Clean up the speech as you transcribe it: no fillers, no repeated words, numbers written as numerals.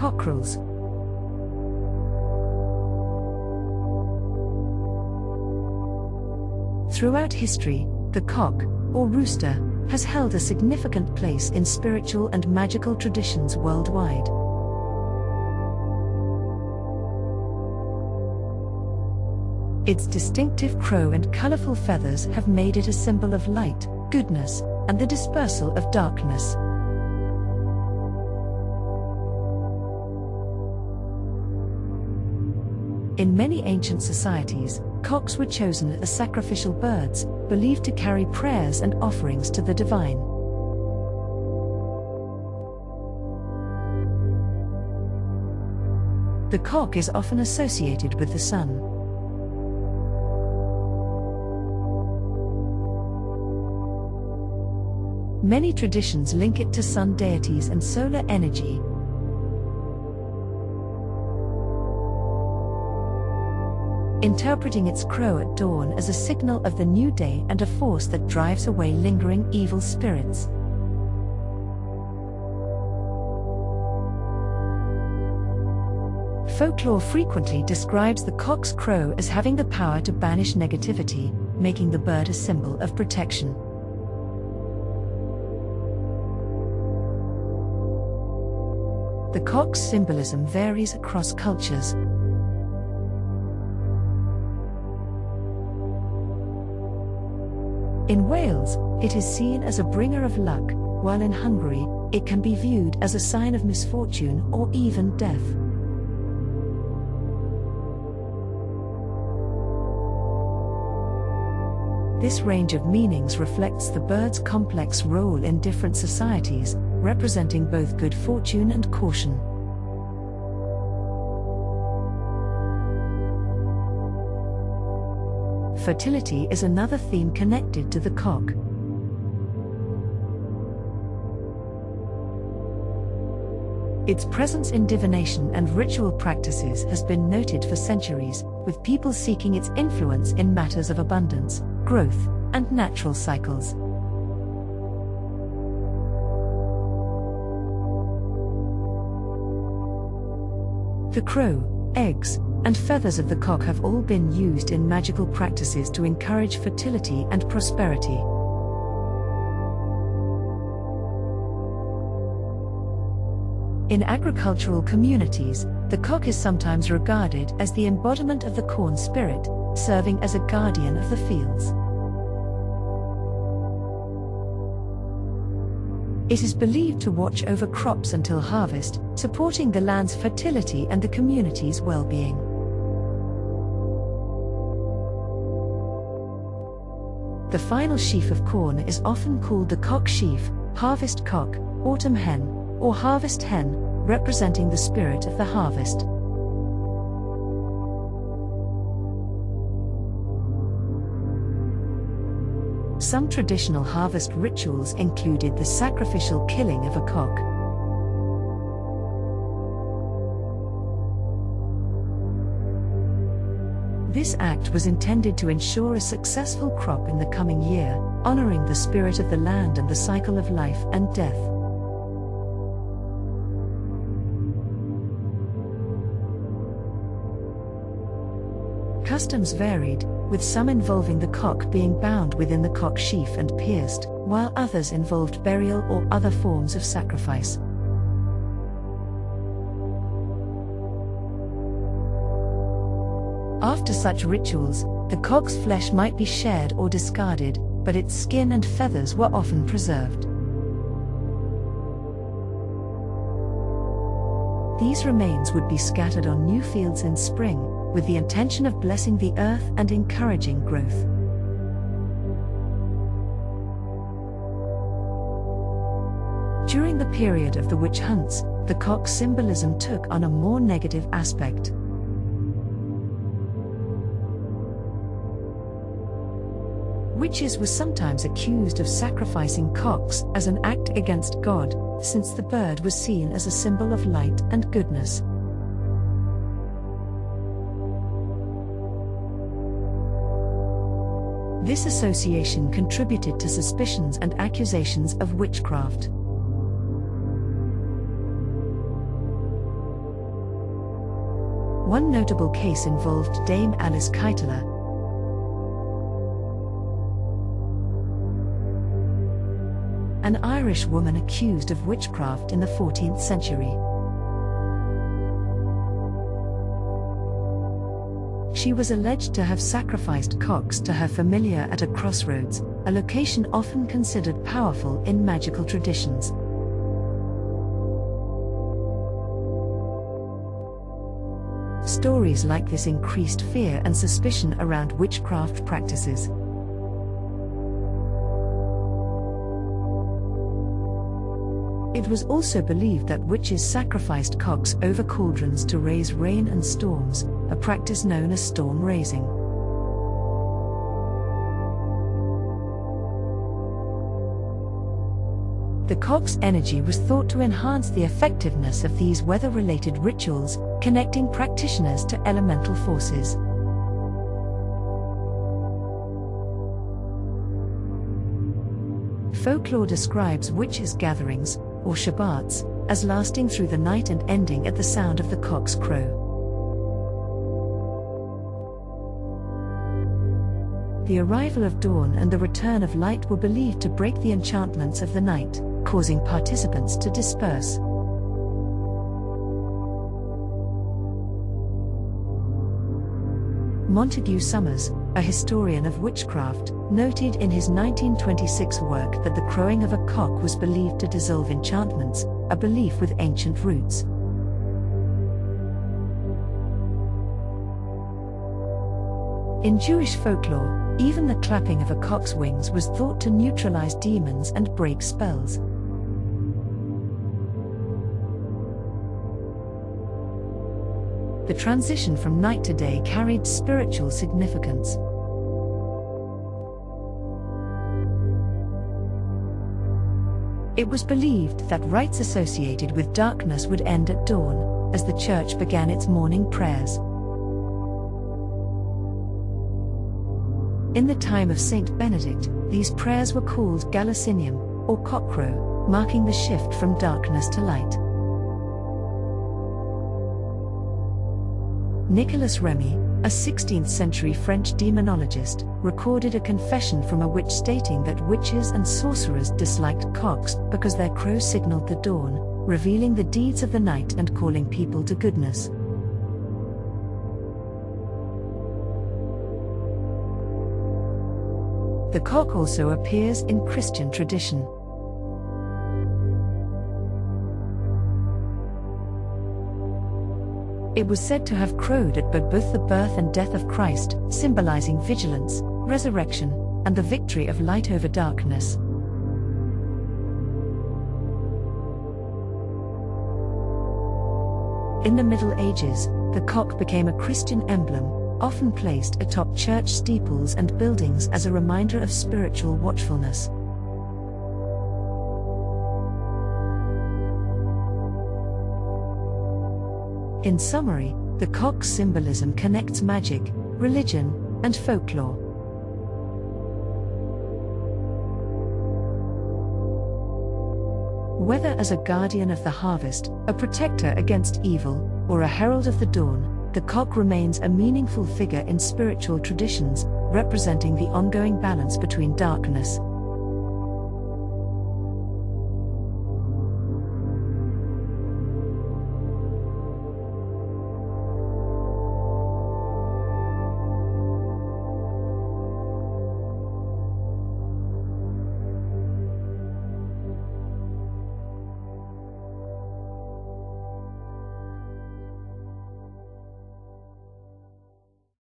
Cockerels. Throughout history, the cock, or rooster, has held a significant place in spiritual and magical traditions worldwide. Its distinctive crow and colorful feathers have made it a symbol of light, goodness, and the dispersal of darkness. In many ancient societies, cocks were chosen as sacrificial birds, believed to carry prayers and offerings to the divine. The cock is often associated with the sun. Many traditions link it to sun deities and solar energy. Interpreting its crow at dawn as a signal of the new day and a force that drives away lingering evil spirits. Folklore frequently describes the cock's crow as having the power to banish negativity, making the bird a symbol of protection. The cock's symbolism varies across cultures. In Wales, it is seen as a bringer of luck, while in Hungary, it can be viewed as a sign of misfortune or even death. This range of meanings reflects the bird's complex role in different societies, representing both good fortune and caution. Fertility is another theme connected to the cock. Its presence in divination and ritual practices has been noted for centuries, with people seeking its influence in matters of abundance, growth, and natural cycles. The crow, eggs, and feathers of the cock have all been used in magical practices to encourage fertility and prosperity. In agricultural communities, the cock is sometimes regarded as the embodiment of the corn spirit, serving as a guardian of the fields. It is believed to watch over crops until harvest, supporting the land's fertility and the community's well-being. The final sheaf of corn is often called the cock sheaf, harvest cock, autumn hen, or harvest hen, representing the spirit of the harvest. Some traditional harvest rituals included the sacrificial killing of a cock. This act was intended to ensure a successful crop in the coming year, honoring the spirit of the land and the cycle of life and death. Customs varied, with some involving the cock being bound within the cock sheaf and pierced, while others involved burial or other forms of sacrifice. After such rituals, the cock's flesh might be shared or discarded, but its skin and feathers were often preserved. These remains would be scattered on new fields in spring, with the intention of blessing the earth and encouraging growth. During the period of the witch hunts, the cock's symbolism took on a more negative aspect. Witches were sometimes accused of sacrificing cocks as an act against God, since the bird was seen as a symbol of light and goodness. This association contributed to suspicions and accusations of witchcraft. One notable case involved Dame Alice Keiteler, an Irish woman accused of witchcraft in the 14th century. She was alleged to have sacrificed cocks to her familiar at a crossroads, a location often considered powerful in magical traditions. Stories like this increased fear and suspicion around witchcraft practices. It was also believed that witches sacrificed cocks over cauldrons to raise rain and storms, a practice known as storm raising. The cock's energy was thought to enhance the effectiveness of these weather-related rituals, connecting practitioners to elemental forces. Folklore describes witches' gatherings, or shabbats, as lasting through the night and ending at the sound of the cock's crow. The arrival of dawn and the return of light were believed to break the enchantments of the night, causing participants to disperse. Montague Summers, a historian of witchcraft, noted in his 1926 work that the crowing of a cock was believed to dissolve enchantments, a belief with ancient roots. In Jewish folklore, even the clapping of a cock's wings was thought to neutralize demons and break spells. The transition from night to day carried spiritual significance. It was believed that rites associated with darkness would end at dawn, as the church began its morning prayers. In the time of Saint Benedict, these prayers were called Gallicinium, or cockcrow, marking the shift from darkness to light. Nicolas Remy, a 16th-century French demonologist, recorded a confession from a witch stating that witches and sorcerers disliked cocks because their crow signaled the dawn, revealing the deeds of the night and calling people to goodness. The cock also appears in Christian tradition. It was said to have crowed at both the birth and death of Christ, symbolizing vigilance, resurrection, and the victory of light over darkness. In the Middle Ages, the cock became a Christian emblem, often placed atop church steeples and buildings as a reminder of spiritual watchfulness. In summary, the cock's symbolism connects magic, religion, and folklore. Whether as a guardian of the harvest, a protector against evil, or a herald of the dawn, the cock remains a meaningful figure in spiritual traditions, representing the ongoing balance between darkness,